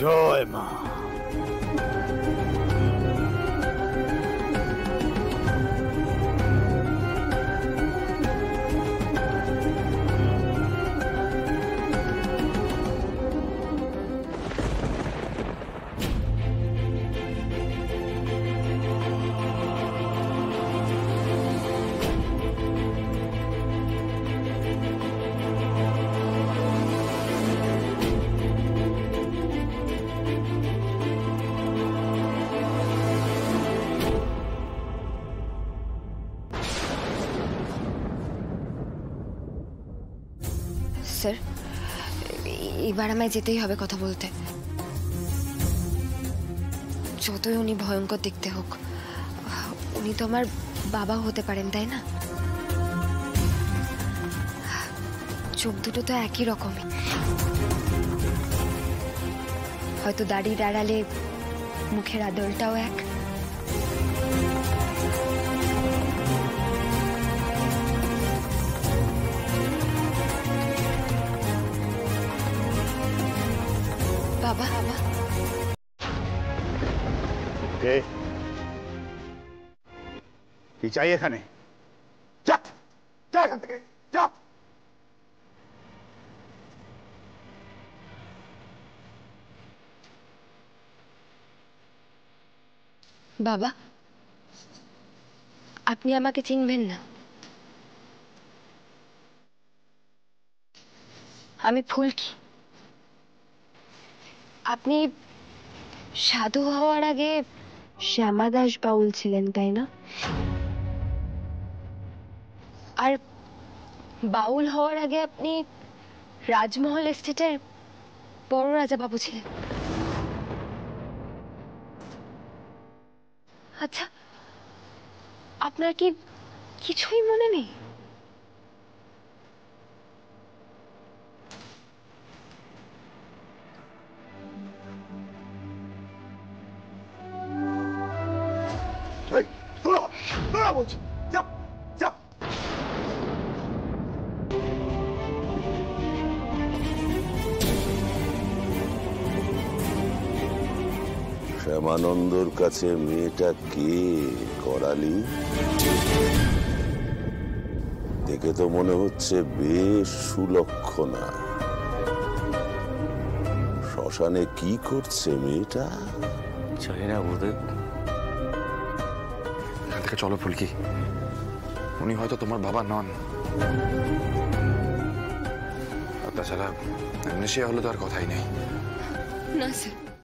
জয় মা। স্যার, এবার আমায় যেতেই হবে কথা বলতে। যতই উনি ভয়ঙ্কর দেখতে হোক, উনি তো আমার বাবা হতে পারেন, তাই না? চোখ দুটো তো একই রকমই, হয়তো দাড়ির আড়ালে মুখের আদলটাও এক। বাবা, বাবা, কি চাই এখানে? যা যা এখান থেকে, যা। বাবা, আপনি আমাকে চিনবেন না? আমি ফুলকি। আপনি সাধু হওয়ার আগে শ্যামা দাস বাউল ছিলেন, তাই না? আর বাউল হওয়ার আগে আপনি রাজমহল এস্টেটের বড় রাজা বাবু ছিলেন। আচ্ছা, আপনার কি কিছুই মনে নেই? বলছি যা যা। শ্যামানন্দর কাছে মেয়েটা কে করালি? দেখে তো মনে হচ্ছে বেশ সুলক্ষণা। শ্মশানে কি করছে মেয়েটা? জানি না গুরুদেব। এখান থেকে চলো ফুলকি, উনি হয়তো তোমার বাবা নন। আর তাছাড়া অ্যামনেশিয়া হলে তো আর কথাই নেই। না স্যার,